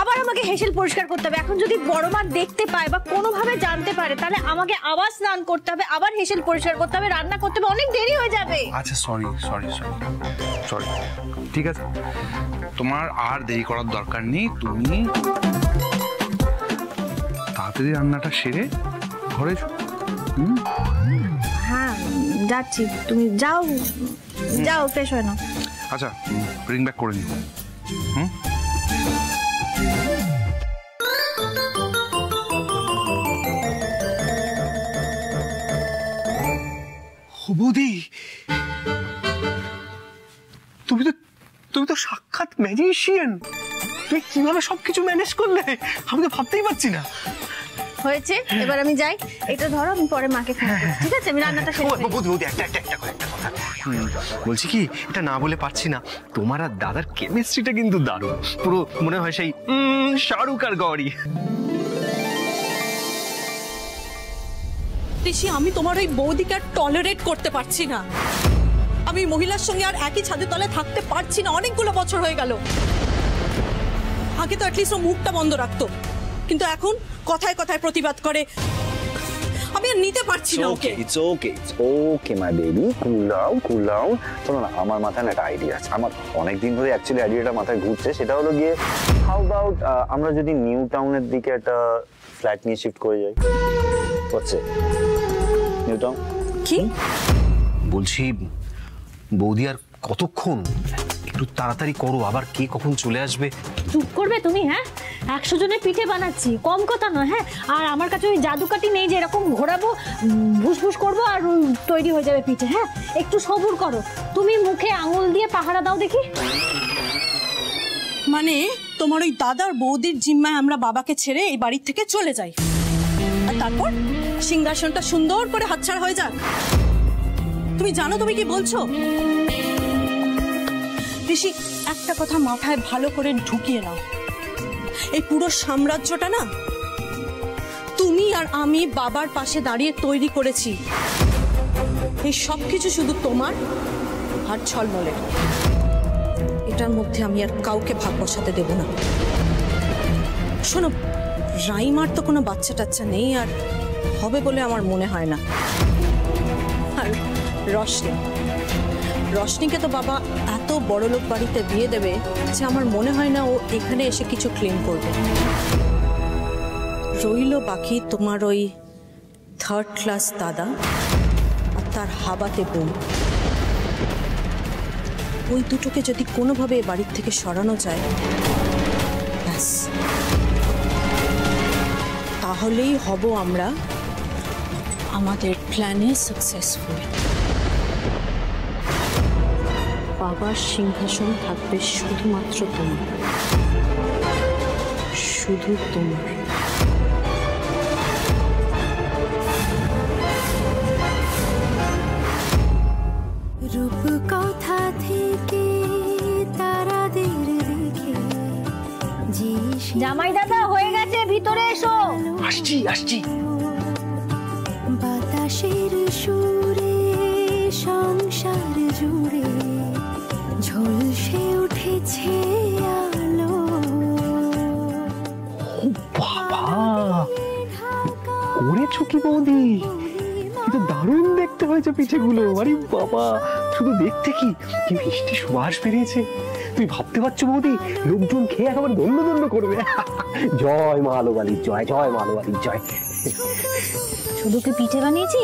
আবার আমাকে হেসেল পরিষ্কার করতে হবে। এখন যদি বড় মা দেখতে পায় বা কোনোভাবে জানতে পারে তাহলে আমাকে আবার স্নান করতে হবে, আবার হেসেল পরিষ্কার করতে হবে, রান্না করতে হবে, অনেক দেরি হয়ে যাবে। আচ্ছা সরি, ঠিক আছে, তোমার আর দেরি করার দরকার নেই। তুমি তাড়াতাড়ি রান্নাটা সেরে ঘরে হ্যাঁ যাচ্ছি, তুমি যাও যাও ফ্রেশ হয়ে নাও। আচ্ছা রিং ব্যাক করে নিও। বৌদি তুমি তো সাক্ষাৎ ম্যাজিশিয়ান। তুমি কিভাবে সবকিছু ম্যানেজ করলে আমি তো ভাবতেই পারছি না। হয়েছে, এবার আমি যাই। এটা ধরো, আমি পরে মাকে ফোন করব, ঠিক আছে? আমি রান্নাটা শেষ করি। বৌদি একটা কথা বলছি কি, এটা না বলে পারছি না, তোমার আর দাদার কেমিস্ট্রিটা কিন্তু দারুণ, পুরো মনে হয় সেই শাহরুখ আর গৌরী। ঋষি, আমি তোমার ওই বৌদিকে আর টলারেট করতে পারছি না। আমি মহিলার সঙ্গে আর একই ছাদের তলায় থাকতে পারছি না, অনেকগুলো বছর হয়ে গেল। আগে তো অ্যাটলিস্ট ও মুখটা বন্ধ রাখতো, কিন্তু এখন কথায় কথায় প্রতিবাদ করে। আমি আর নিতে পারছি না okay. It's okay my baby, cool down. শোনো না, আমার মাথায় একটা আইডিয়া আছে। আমার অনেকদিন ধরে অ্যাকচুয়ালি আইডিয়াটা মাথায় ঘুরছে। সেটা হলো গিয়ে, হাউ অ্যাবাউট আমরা যদি নিউ টাউনের দিকে একটা ফ্ল্যাট নিয়ে শিফট করে যাই? হচ্ছে নিউ টাউন কি বলছি বৌদি, আর কতক্ষণ? একটু তাড়াতাড়ি করো, আবার কে কখন চলে আসবে। চুপ করবে তুমি? হ্যাঁ, 100 জনের পিঠে বানাচ্ছি, কম কথা নয়। হ্যাঁ, আর আমার কাছে ওই জাদুকাঠি নেই যে এরকম ঘোরাবো, ভুসভুস করবো আর তৈরি হয়ে যাবে পিঠে। হ্যাঁ, একটু সবুর করো। তুমি মুখে আঙুল দিয়ে পাহারা দাও দেখি। মানে তোমার ওই দাদার বৌদির জিম্মায় আমরা বাবাকে ছেড়ে এই বাড়ির থেকে চলে যাই, আর তারপর সিংহাসনটা সুন্দর করে হাতছাড়া হয়ে যাক? তুমি জানো তুমি কি বলছো? ঋষি, একটা কথা মাথায় ভালো করে ঢুকিয়ে নাও, এই পুরো সাম্রাজ্যটা না তুমি আর আমি বাবার পাশে দাঁড়িয়ে তৈরি করেছি। এই সবকিছু শুধু তোমার আর ছলমলের। এটার মধ্যে আমি আর কাউকে ভাগ বসাতে দেব না। শোনো, রাইমার তো কোনো বাচ্চা টাচ্চা নেই, আর হবে বলে আমার মনে হয় না। আর রশনিকে তো বাবা এত বড় লোক বাড়িতে বিয়ে দেবে যে আমার মনে হয় না ও এখানে এসে কিছু ক্লেম করবে। রইল বাকি তোমার ওই 3rd ক্লাস দাদা আর তার হাবাতে বোন। ওই দুটোকে যদি কোনোভাবে বাড়ির থেকে সরানো যায়, ব্যাস, তাহলেই হব আমরা আমাদের প্ল্যানে সাকসেসফুল। বাবার সিংহাসন থাকবে শুধুমাত্র তোমার, শুধু তোমার। রূপকথা থেকে তারাদের দেখে জামাই দাদা হয়ে গেছে, ভিতরে এসো। আসছি। বাতাসের সুরে সংসার জুড়ে ঝলসে উঠেছে আলো। বাবা, করেছো কি বৌদি? কিন্তু দারুণ দেখতে হয়েছে পিঠেগুলো। আরে বাবা, শুধু দেখতে কি মিষ্টি সুবাস বেরিয়েছে। তুই ভাবতে পারছো বৌদি, লোকজন খেয়ে একেবারে ধন্য করবে। জয় মা আলোবালির জয়, জয় মা আলোবালির জয়। শুধু কি পিঠে বানিয়েছি,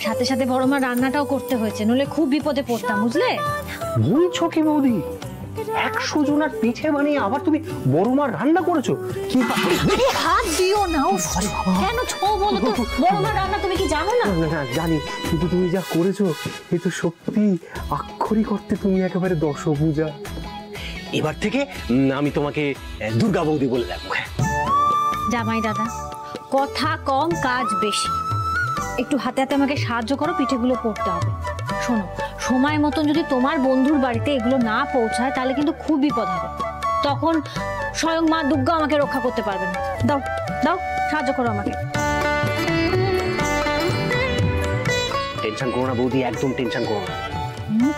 সাথে সাথে বড় মা রান্নাটাও করতে হয়েছে, নইলে খুব বিপদে পড়তাম, বুঝলে? বলছো কি বৌদি, 100 জনের পিঠে বানিয়ে আবার তুমি বড় মা রান্না করেছো? কি হাত দিও না, কেন ছো বলো তো? বড় মা রান্না তুমি কি জানো না? না জানি, কিন্তু তুমি যা করেছো এ তো সত্যি আক্ষরিক অর্থে তুমি একেবারে দশভুজা। এবার থেকে আমি তোমাকে দুর্গা বৌদি বলে রাখবো। জামাই দাদা, কথা কম কাজ বেশি। একটু হাতে হাতে আমাকে সাহায্য করো, পিঠেগুলো করতে হবে। শোনো, সময় মতন যদি তোমার বন্ধুর বাড়িতে এগুলো না পৌঁছায় তাহলে কিন্তু খুব বিপদ হবে। তখন স্বয়ং মা দুর্গা আমাকে রক্ষা করতে পারবে না। দাও দাও, সাহায্য করো আমাকে। টেনশন করো না বৌদি, একদম টেনশন করো না।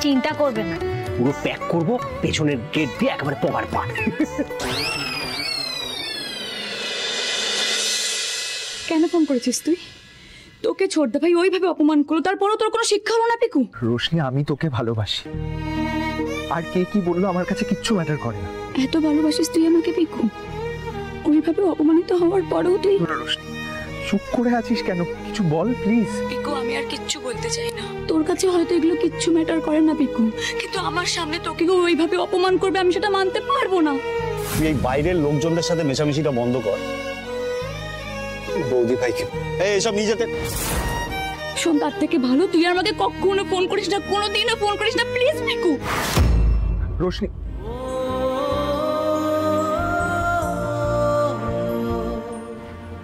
চিন্তা করবে না, পুরো প্যাক করব, পেছনের গেট দিয়ে একেবারে পগার পাট। কেন ফোন করেছিস তুই? তোকে ছোটদা ভাই ওইভাবে অপমান করলো, তারপরও তোর কোনো শিক্ষা হলো না পিকু? রোশনি, আমি তোকে ভালোবাসি, আর কে কি বললো আমার কাছে কিচ্ছু ম্যাটার করে না। এত ভালোবাসিস তুই আমাকে পিকু, ওইভাবে অপমানিত হওয়ার পরেও তুই? রোশনি, চুপ করে আছিস কেন? কিছু বল প্লিজ। পিকু, আমি আর কিচ্ছু বলতে চাই না। তোর কাছে হয়তো এগুলো কিচ্ছু ম্যাটার করে না পিকু, কিন্তু আমার সামনে তোকে ওইভাবে অপমান করবে আমি সেটা মানতে পারবো না। তুই এই বাইরের লোকজনদের সাথে মেশামেশিটা বন্ধ কর। বৌদি ভাইকে এইসব নিজেতে শোন, তার থেকে ভালো তুই আর আমাকে কখনো ফোন করিস না, কোনোদিনও ফোন করিস না, প্লিজ পিকু। রোশনি,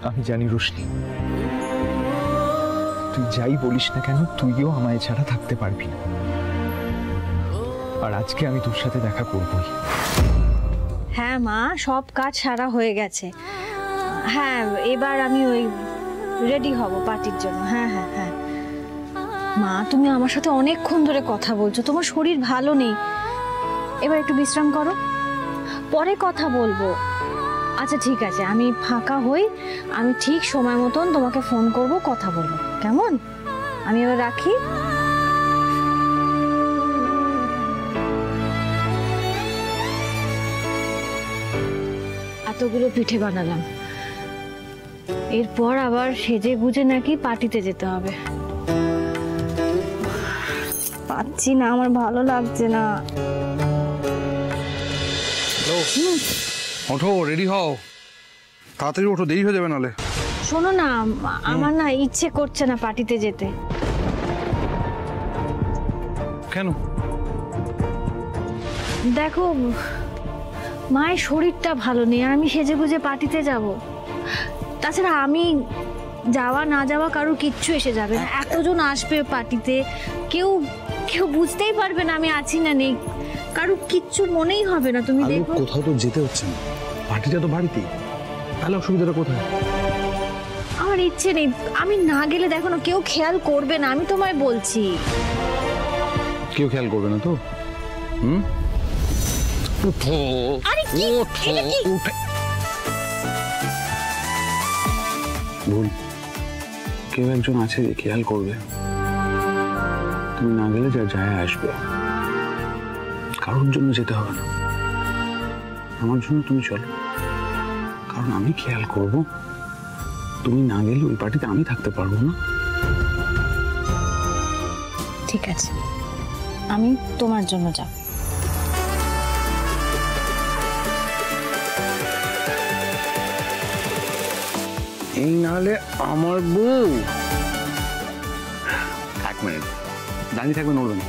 আমি জানি রোশনি, তুই যাই বলিস না কেন তুইও আমায় ছাড়া থাকতে পারবি না, আর আজকে আমি তোর সাথে দেখা করবই। হ্যাঁ মা, সব কাজ সারা হয়ে গেছে। হ্যাঁ, এবার আমি ওই রেডি হব পার্টির জন্য। হ্যাঁ হ্যাঁ হ্যাঁ মা, তুমি আমার সাথে অনেকক্ষণ ধরে কথা বলছো, তোমার শরীর ভালো নেই, এবার একটু বিশ্রাম করো, পরে কথা বলবো। আচ্ছা ঠিক আছে, আমি ফাঁকা হই, আমি ঠিক সময় মতন তোমাকে ফোন করব, কথা বলবো, কেমন? আমি এবার রাখি। এতগুলো পিঠে বানালাম, এরপর আবার সেজে গুজে নাকি পার্টিতে যেতে হবে। পাচ্ছি না, আমার ভালো লাগছে না। ওঠো, রেডি হও, তাড়াতাড়ি ওঠো, দেরি হয়ে যাবে নালে। শোনো না, আমার না ইচ্ছে করছে না পার্টিতে যেতে। কেন? দেখো, মায়ের শরীরটা ভালো নেই, আর আমি সেজে গুজে পার্টিতে যাব। তাছাড়া আমি যাওয়া না যাওয়া কারোর কিচ্ছু এসে যাবে না, এতজন আসবে পার্টিতে, কেউ কেউ বুঝতেই পারবে না আমি আছি না নেই, কারোর কিচ্ছু মনেই হবে না। তুমি দেখো, কোথাও তো যেতে হচ্ছে না, পার্টিটা তো বাড়িতেই, তাহলে অসুবিধাটা কোথায়? আমার ইচ্ছে নেই, আমি না গেলে দেখো না কেউ খেয়াল করবে না, আমি তোমায় বলছি। কেউ খেয়াল করবে না তো? উঠো, ভুল, কেউ একজন আছে যে খেয়াল করবে, তুমি না গেলে যা যায় আসবে, কারোর জন্য যেতে হবে না, আমার জন্য তুমি চলো, কারণ আমি খেয়াল করব, তুমি না গেলে ওই পার্টিতে আমি থাকতে পারবো না। ঠিক আছে, আমি তোমার জন্য যাব। এই নাহলে আমার বউ। এক মিনিট দাঁড়িয়ে থাকবে, নড়বে না,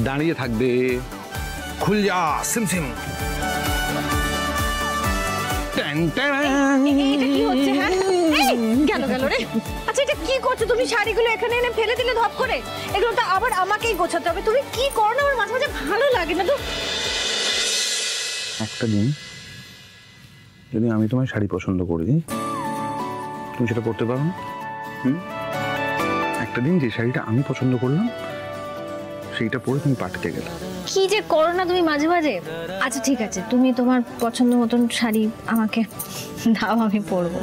দাঁড়িয়ে থাকবে। খুল যা সিমসিম। এটা কি হচ্ছে? হ্যাঁ, গেল গেল রে। আচ্ছা, এটা কি করছো তুমি? শাড়িগুলো এখানে এনে ফেলে দিলে ধপ করে, এগুলো তো আবার আমাকেই গোছাতে হবে। তুমি কি করো না, আমার মাঝে মাঝে ভালো লাগে না তো। একটা দিন যদি আমি তোমার শাড়ি পছন্দ করি, তুমি সেটা পরতে পারো না? একটা দিন যে শাড়িটা আমি পছন্দ করলাম সেইটা পরে তুমি পার্টিতে গেলে, কি যে করো না তুমি মাঝে মাঝে। আচ্ছা ঠিক আছে, তুমি তোমার পছন্দ মতন শাড়ি আমাকে দাও, আমি পরবো।